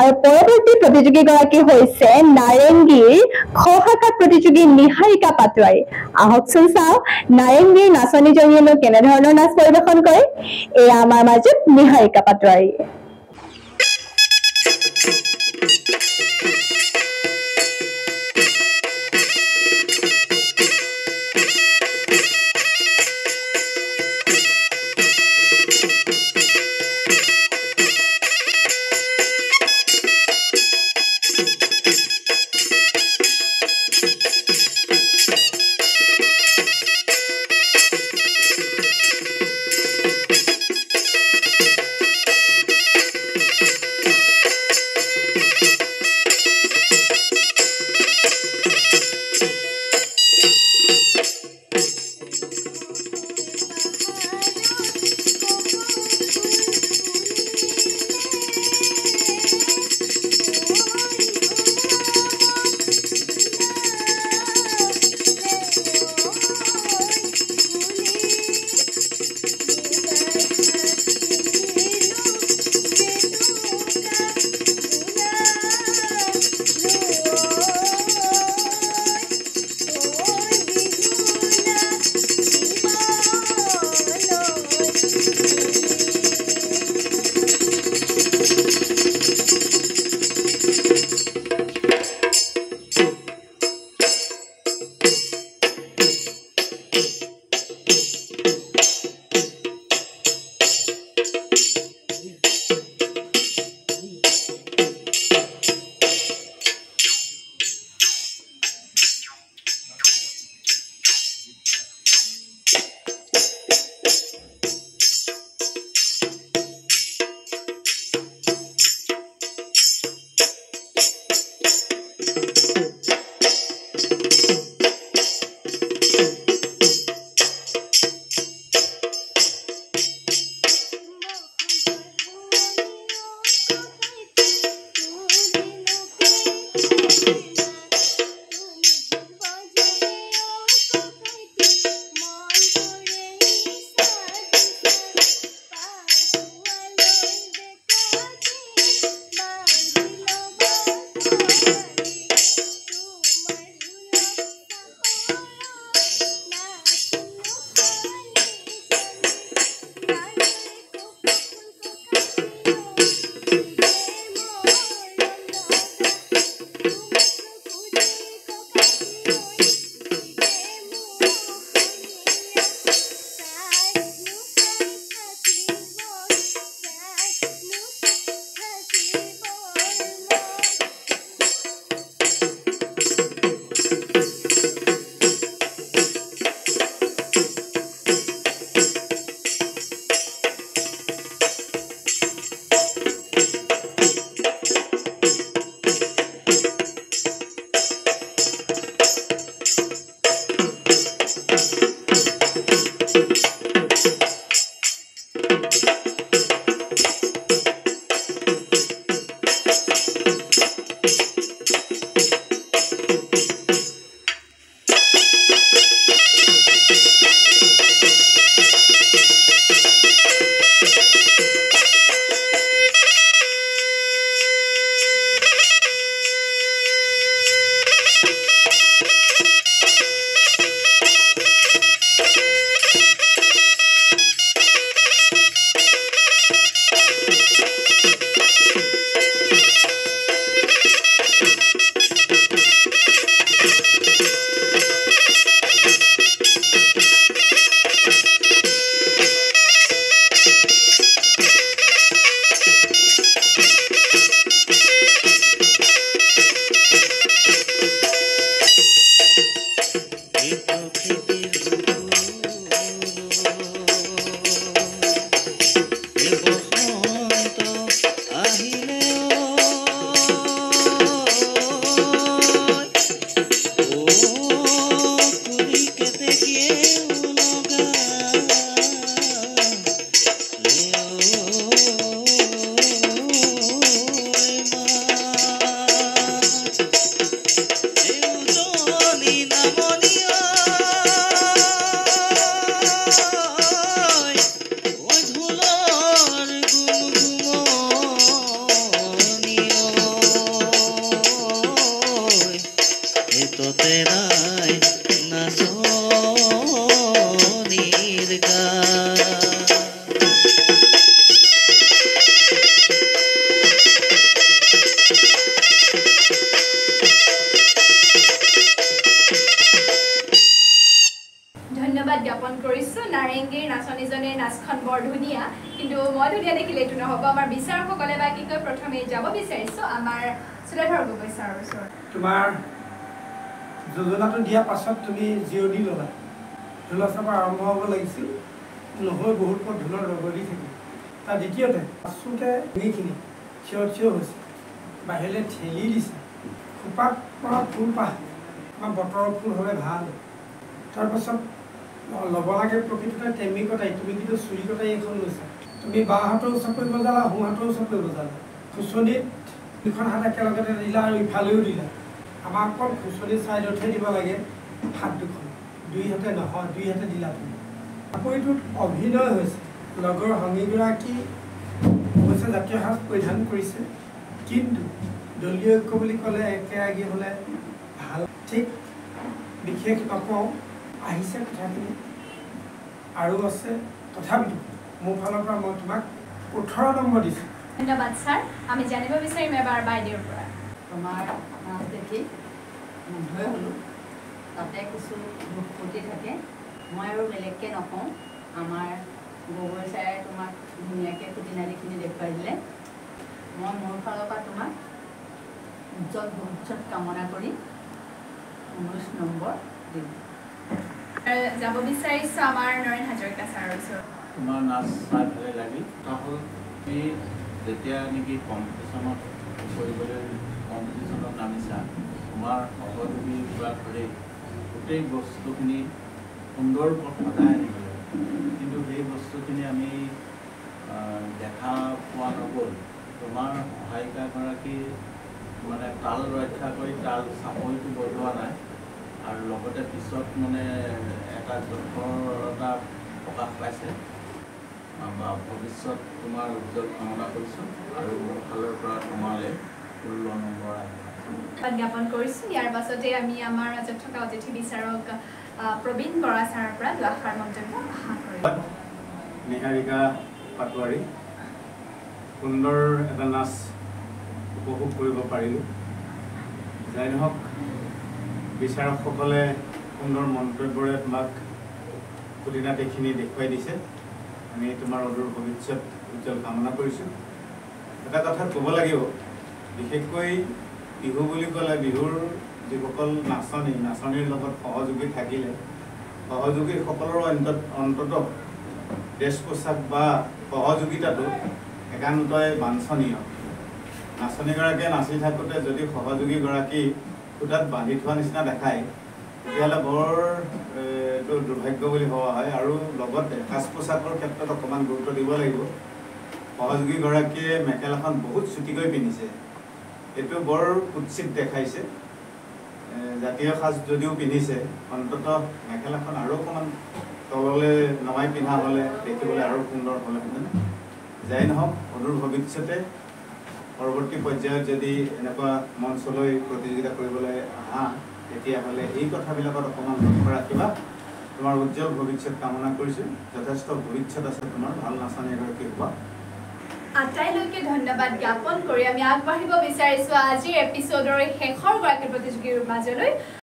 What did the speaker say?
আৰু পৰৱৰ্তী প্ৰতিযোগীগৰাকী হৈছে নাৰেংগীৰ খ শাখাৰ প্ৰতিযোগী নিহাৰিকা পাটোৱাৰী। আহকচোন চাওঁ নাৰেংগীৰ নাচনীজনীয়েনো কেনেধৰণৰ নাচ পৰিৱেশন কৰে। এয়া আমাৰ মাজত নিহাৰিকা পাটোৱাৰী। দেখিলে এইটো নহ'ব আমাৰ বিচাৰকসকলে বা কি কয় প্ৰথমে যাব বিচাৰিছোঁ আমাৰ সুলেধৰ গগৈ ছাৰৰ ওচৰত তোমাৰ যোজনাটো দিয়াৰ পাছত তুমি জিৰণি ল'লা ঢোলৰ চাপৰ আৰম্ভ হ'ব লাগিছিল নহৈ বহুত পথ ঢোলৰ ৰগলি থাকিল তাৰ দ্বিতীয়তে আচলতে এইখিনি থিয় হৈছে বাহিৰলৈ ঠেলি দিছে খোপাত পৰা ফুল পাহ বা বতৰৰ ফুল হ'লে ভাল তাৰপাছত ল'ব লাগে প্ৰকৃততে টেমি কটাই তুমি কিন্তু চুৰি কটাই এখন লৈছা তুমি বাওঁ হাতৰ ওচৰ কৰি বজালা সোঁ হাতৰ ওচৰ কৰি বজালা খুচনিত দুখন হাত একেলগতে দিলা আৰু ইফালেও দিলা আমাৰ অকল খুচনি ছাইডতহে দিব লাগে হাত দুখন দুই হাতে নহয় দুই হাতে দিলা তুমি আকৌ এইটোত অভিনয় হৈছে লগৰ সংগীগৰাকী অৱশ্যে জাতীয় সাজ পৰিধান কৰিছে কিন্তু দলীয় ঐক্য বুলি ক'লে একেৰাগী হ'লে ভাল ঠিক বিশেষ নকওঁ আহিছে কথাখিনি আৰু আছে তথাপিতো মোৰ ফালৰ পৰা মই তোমাক 18 নম্বৰ দিছোঁ ধন্যবাদ ছাৰ আমি জানিব বিচাৰিম এবাৰ বাইদেউৰ পৰা তোমাৰ নাচ দেখি মুগ্ধই হ'লোঁ তাতে কিছু দুখ ফুটি থাকে মই আৰু বেলেগকৈ নকওঁ আমাৰ গগৈ ছাৰে তোমাক ধুনীয়াকৈ খুঁটিনাটিখিনি দেখুৱাই দিলে মই মোৰ ফালৰ পৰা তোমাক উজ্জ্বল ভৱিষ্যত কামনা কৰি 19 নম্বৰ দিম যাব বিচাৰিছোঁ আমাৰ নৰেন হাজৰিকা ছাৰৰ ওচৰত তোমাৰ নাচ চাই ভালে লাগিল কথা হ'ল তুমি যেতিয়া নেকি কম্পিটিশ্যনত নামিছা তোমাৰ সহযোগী পৰা ধৰি গোটেই বস্তুখিনি সুন্দৰ পথ সদায় আনিব লাগে কিন্তু সেই বস্তুখিনি আমি দেখা পোৱা নগ'ল তোমাৰ সহায়িকাগৰাকী মানে তাল ৰক্ষা কৰি তাল চাপৰিটো বজোৱা নাই আৰু লগতে পিছত মানে এটা যথৰতা প্ৰকাশ পাইছে বা ভৱিষ্যত তোমাৰ উজ্জ্বল কামনা কৰিছোঁ আৰু মোৰ ফালৰ পৰা তোমালৈ 16 নম্বৰ জ্ঞাপন কৰিছোঁ ইয়াৰ পাছতে আমি আমাৰ মাজত থকা অতিথি বিচাৰক প্ৰবীণ বৰা ছাৰৰ পৰা দুআষাৰ মন্তব্য আশা কৰিম নিহাৰিকা পাটোৱাৰী সুন্দৰ এটা নাচ উপভোগ কৰিব পাৰিলোঁ যাই নহওক বিচাৰকসকলে সুন্দৰ মন্তব্যৰে তোমাক খুঁটিনাটিখিনি দেখুৱাই দিছে আমি তোমাৰ অদূৰ ভৱিষ্যত উজ্জ্বল কামনা কৰিছোঁ এটা কথা ক'ব লাগিব বিশেষকৈ বিহু বুলি ক'লে বিহুৰ যিসকল নাচনীৰ লগত সহযোগী থাকিলে সহযোগীসকলৰ অন্ততঃ ড্ৰেছ পোছাক বা সহযোগিতাটো একান্তই বাঞ্ছনীয় নাচনীগৰাকীয়ে নাচি থাকোঁতে যদি সহযোগীগৰাকী খুটাত বান্ধি থোৱা নিচিনা দেখায় তেতিয়াহ'লে বৰ এইটো দুৰ্ভাগ্য বুলি ভবা হয় আৰু লগতে সাজ পোছাকৰ ক্ষেত্ৰত অকণমান গুৰুত্ব দিব লাগিব সহযোগীগৰাকীয়ে মেখেলাখন বহুত চুটিকৈ পিন্ধিছে এইটো বৰ কুৎসিত দেখাইছে জাতীয় সাজ যদিও পিন্ধিছে অন্ততঃ মেখেলাখন আৰু অকণমান তললৈ নমাই পিন্ধা হ'লে দেখিবলৈ আৰু সুন্দৰ হ'লহেঁতেন যাই নহওক অদূৰ ভৱিষ্যতে পৰৱৰ্তী পৰ্যায়ত যদি এনেকুৱা মঞ্চলৈ প্ৰতিযোগিতা কৰিবলৈ আহা তেতিয়াহ'লে এই কথাবিলাকত অকণমান লক্ষ্য ৰাখিবা তোমাৰ উজ্জ্বল ভৱিষ্যত কামনা কৰিছোঁ যথেষ্ট ভৱিষ্যত আছে তোমাৰ ভাল নাচনী এগৰাকী হোৱা আটাইলৈকে ধন্যবাদ জ্ঞাপন কৰি আমি আগবাঢ়িব বিচাৰিছোঁ আজিৰ এপিছ'ডৰ শেষৰ গৰাকী প্ৰতিযোগীৰ মাজলৈ